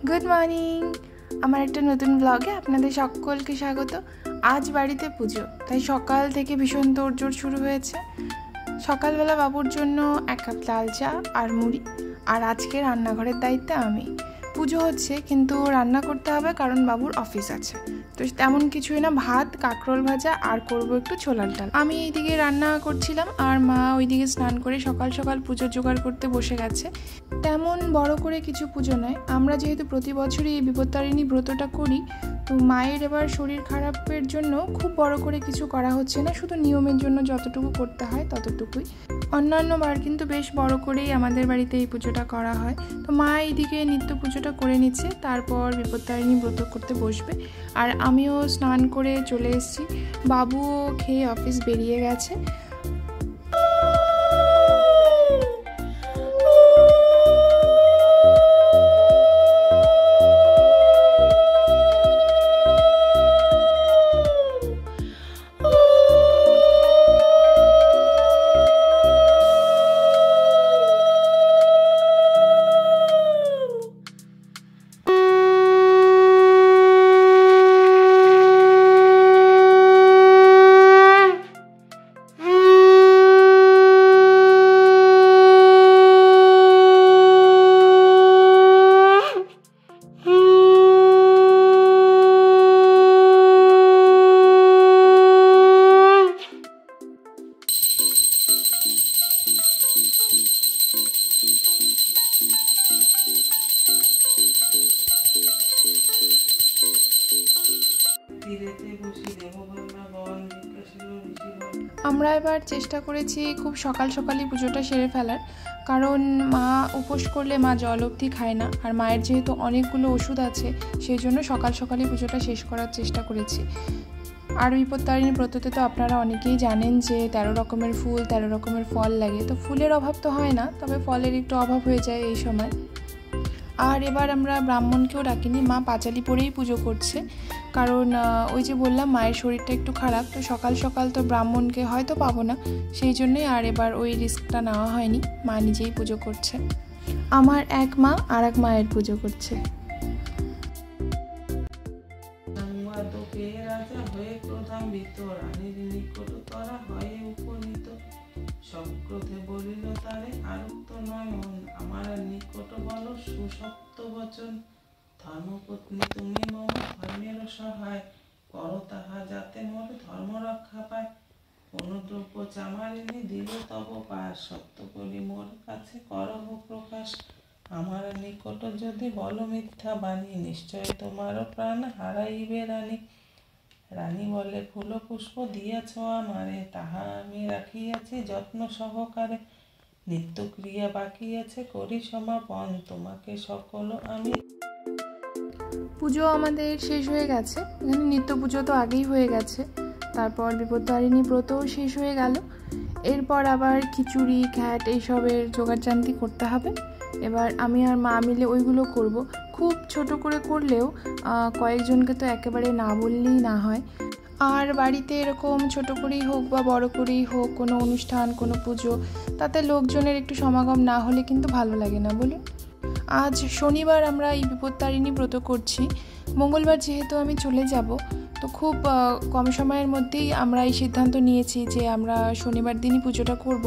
Good morning. আমার একটা নতুন ব্লগে আপনাদের সকলকে স্বাগত। আজ বাড়িতে পুজো, তাই সকাল থেকে ভীষণ তোড়জোড় শুরু হয়েছে। সকালবেলা বাবুর জন্য 1 কাপ লাল চা আর মুড়ি, আর আজকে রান্নাঘরের দায়িত্বে আমি। পুজো হচ্ছে কিন্তু রান্না করতে হবে, কারণ বাবুর অফিস আছে। তো তেমন কিছুই না, ভাত, কাঁকরোল ভাজা আর করব একটু ছোলার ডাল। আমি এইদিকে রান্না করছিলাম আর মা ওইদিকে স্নান করে সকাল সকাল পুজোর জোগাড় করতে বসে গেছে। তেমন বড় করে কিছু পুজো নয়, আমরা যেহেতু প্রতি বছরই এই বিপত্তারিণী ব্রতটা করি, তো মায়ের এবার শরীর খারাপের জন্য খুব বড় করে কিছু করা হচ্ছে না, শুধু নিয়মের জন্য যতটুকু করতে হয় ততটুকুই। অন্যান্য বার কিন্তু বেশ বড় করেই আমাদের বাড়িতে এই পুজোটা করা হয়। তো মা এইদিকে নিত্য পুজোটা করে নিচ্ছে, তারপর বিপত্তারিণী ব্রত করতে বসবে। আর আমিও স্নান করে চলে এসেছি, বাবুও খেয়ে অফিস বেরিয়ে গেছে। আমরা এবার চেষ্টা করেছি খুব সকাল সকালই পুজোটা সেরে ফেলার, কারণ মা উপোস করলে মা জল অবধি খায় না, আর মায়ের যেহেতু অনেকগুলো ওষুধ আছে সেই জন্য সকাল সকালই পুজোটা শেষ করার চেষ্টা করেছি। আর বিপত্তারিণী ব্রততে তো আপনারা অনেকেই জানেন যে 13 রকমের ফুল 13 রকমের ফল লাগে। তো ফুলের অভাব তো হয় না, তবে ফলের একটু অভাব হয়ে যায় এই সময়। আর এবার আমরা ব্রাহ্মণকেও ডাকিনি, মা পাঁচালি পরেই পুজো করছে, কারণ ওই যে বললাম মায়ের শরীরটা একটু খারাপ, তো সকাল সকাল তো ব্রাহ্মণকে হয়তো পাবো না, সেই জন্যই আর এবার ওই রিস্কটা নেওয়া হয়নি, মা নিজেই পুজো করছে। আমার এক মা আর এক মায়ের পুজো করছে। ক্রোধে বলিল তারে আরক্ত নয়ন, আমার নিকট বল সুসপ্ত বচন। ধর্মপত্নী তুমি মম ধর্মের সহায়, করো তাহা যাতে মোর ধর্ম রক্ষা পায়। কোন দ্রব্য চামারিনী দিল তব পাশ, সত্য করি মোর কাছে করহ প্রকাশ। আমার নিকট যদি বল মিথ্যা বাণী, নিশ্চয় তোমার প্রাণ হারাইবে রানী। রানী বলে ফুল পুষ্প দিয়াছ আমারে, তাহা আমি রাখিয়াছি যত্ন সহকারে। নিত্য ক্রিয়া বাকি আছে করি সমাপন, তোমাকে সকল আমি। পুজো আমাদের শেষ হয়ে গেছে, এখানে নিত্য পুজো তো আগেই হয়ে গেছে, তারপর বিপত্তারিণী ব্রতও শেষ হয়ে গেল। এরপর আবার খিচুড়ি ঘ্যাট এইসবের জোগাড়জান্তি করতে হবে। এবার আমি আর মা মিলে ওইগুলো করব। খুব ছোট করে করলেও কয়েকজনকে তো একেবারে না বললেই না হয়। আর বাড়িতে এরকম ছোট করেই হোক বা বড় করেই হোক, কোনো অনুষ্ঠান কোনো পুজো, তাতে লোকজনের একটু সমাগম না হলে কিন্তু ভালো লাগে না, বলুন। আজ শনিবার আমরা এই বিপত্তারিণী ব্রত করছি, মঙ্গলবার যেহেতু আমি চলে যাব, তো খুব কম সময়ের মধ্যেই আমরা এই সিদ্ধান্ত নিয়েছি যে আমরা শনিবার দিনই পুজোটা করব।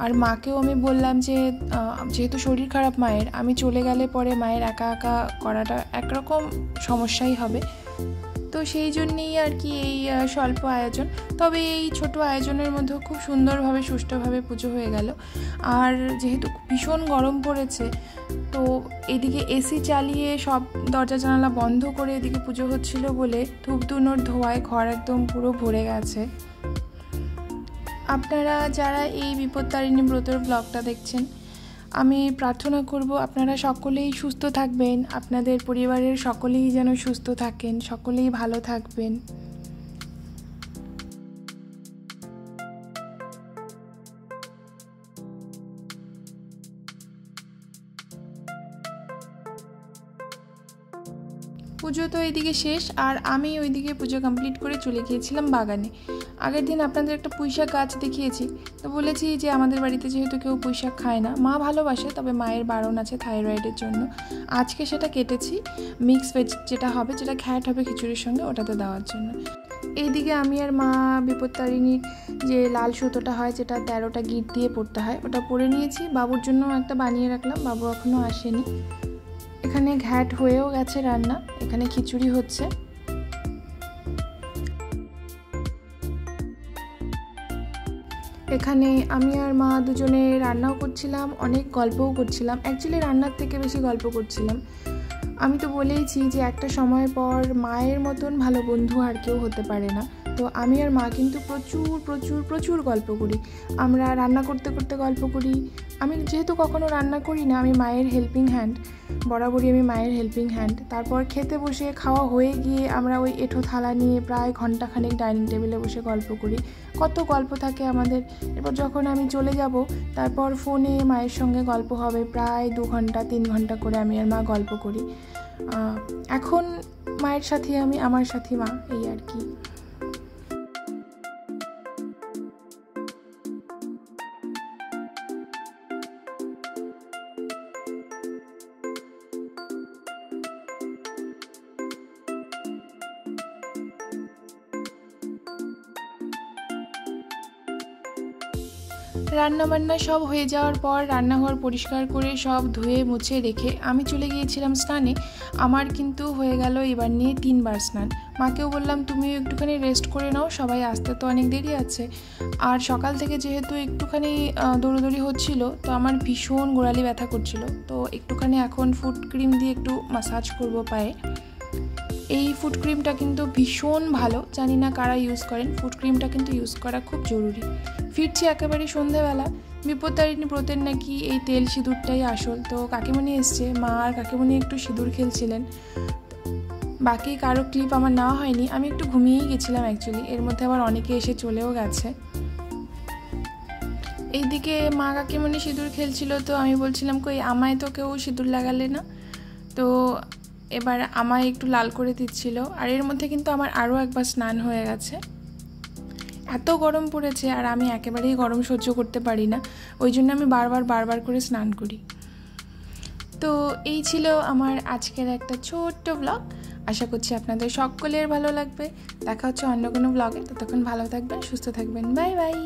আর মাকেও আমি বললাম যে যেহেতু শরীর খারাপ মায়ের, আমি চলে গেলে পরে মায়ের একা একা করাটা একরকম সমস্যাই হবে, তো সেই জন্যেই আর কি এই স্বল্প আয়োজন। তবে এই ছোট আয়োজনের মধ্যেও খুব সুন্দরভাবে সুষ্ঠুভাবে পুজো হয়ে গেল। আর যেহেতু ভীষণ গরম পড়েছে, তো এদিকে এসি চালিয়ে সব দরজা জানালা বন্ধ করে এদিকে পুজো হচ্ছিল বলে ধূপধুনোর ধোঁয়ায় ঘর একদম পুরো ভরে গেছে। আপনারা যারা এই বিপত্তারিণী ব্রতর ব্লগটা দেখছেন, আমি প্রার্থনা করব আপনারা সকলেই সুস্থ থাকবেন, আপনাদের পরিবারের সকলেই যেন সুস্থ থাকেন, সকলেই ভালো থাকবেন। পুজো তো এইদিকে শেষ, আর আমি ওইদিকে পুজো কমপ্লিট করে চলে গিয়েছিলাম বাগানে। আগের দিন আপনাদের একটা পুঁইশাক গাছ দেখিয়েছি, তো বলেছি যে আমাদের বাড়িতে যেহেতু কেউ পুঁইশাক খায় না, মা ভালোবাসে তবে মায়ের বারণ আছে থাইরয়েডের জন্য। আজকে সেটা কেটেছি, মিক্স ভেজ যেটা হবে, যেটা ঘ্যাট হবে খিচুড়ির সঙ্গে, ওটাতে দেওয়ার জন্য। এইদিকে আমি আর মা বিপত্তারিণীর যে লাল সুতোটা হয়, যেটা 13টা গিট দিয়ে পরতে হয়, ওটা পরে নিয়েছি। বাবুর জন্য একটা বানিয়ে রাখলাম, বাবু এখনও আসেনি। এখানে ঘ্যাট হয়েও গেছে রান্না, এখানে খিচুড়ি হচ্ছে। এখানে আমি আর মা দুজনে রান্নাও করছিলাম, অনেক গল্পও করছিলাম। অ্যাকচুয়ালি রান্নার থেকে বেশি গল্প করছিলাম। আমি তো বলেইছি যে একটা সময় পর মায়ের মতন ভালো বন্ধু আর কেউ হতে পারে না। তো আমি আর মা কিন্তু প্রচুর প্রচুর প্রচুর গল্প করি। আমরা রান্না করতে করতে গল্প করি। আমি যেহেতু কখনো রান্না করি না, আমি মায়ের হেল্পিং হ্যান্ড, বরাবরই আমি মায়ের হেল্পিং হ্যান্ড। তারপর খেতে বসে খাওয়া হয়ে গিয়ে আমরা ওই এঁঠো থালা নিয়ে প্রায় ঘন্টাখানেক ডাইনিং টেবিলে বসে গল্প করি। কত গল্প থাকে আমাদের। এরপর যখন আমি চলে যাব, তারপর ফোনে মায়ের সঙ্গে গল্প হবে, প্রায় 2 ঘন্টা 3 ঘন্টা করে আমি আর মা গল্প করি। এখন মায়ের সাথে আমি, আমার সাথে মা, এই আর কি। রান্নাবান্না সব হয়ে যাওয়ার পর রান্নাঘর পরিষ্কার করে সব ধুয়ে মুছে রেখে আমি চলে গিয়েছিলাম স্নানে। আমার কিন্তু হয়ে গেল এবার নিয়ে 3 বার স্নান। মাকেও বললাম তুমিও একটুখানি রেস্ট করে নাও, সবাই আসতে তো অনেক দেরি আছে। আর সকাল থেকে যেহেতু একটুখানি দৌড়োদৌড়ি হচ্ছিল, তো আমার ভীষণ গোড়ালি ব্যথা করছিল। তো একটুখানি এখন ফুট ক্রিম দিয়ে একটু ম্যাসাজ করব পায়ে। এই ফুট ক্রিমটা কিন্তু ভীষণ ভালো, জানি না কারা ইউজ করেন। ফুট ক্রিমটা কিন্তু ইউজ করা খুব জরুরি। ফিরছি একেবারে সন্ধ্যাবেলা। বিপত্তারিণী ব্রতের নাকি এই তেল সিঁদুরটাই আসল। তো কাকিমণি এসছে, মা আর কাকিমণি একটু সিঁদুর খেলছিলেন। বাকি কারো ক্লিপ আমার নেওয়া হয়নি, আমি একটু ঘুমিয়েই গেছিলাম অ্যাকচুয়ালি। এর মধ্যে আবার অনেকে এসে চলেও গেছে। এইদিকে মা কাকিমণি সিঁদুর খেলছিল, তো আমি বলছিলাম কই আমায় তো কেউ সিঁদুর লাগালে না। তো এবার আমায় একটু লাল করে দিচ্ছিল। আর এর মধ্যে কিন্তু আমার আরও একবার স্নান হয়ে গেছে। এত গরম পড়েছে আর আমি একেবারেই গরম সহ্য করতে পারি না, ওই জন্য আমি বারবার করে স্নান করি। তো এই ছিল আমার আজকের একটা ছোট্ট ব্লগ। আশা করছি আপনাদের সকলের ভালো লাগবে। দেখা হচ্ছে অন্য কোনো ব্লগে। ততক্ষণ ভালো থাকবেন, সুস্থ থাকবেন। Bye bye.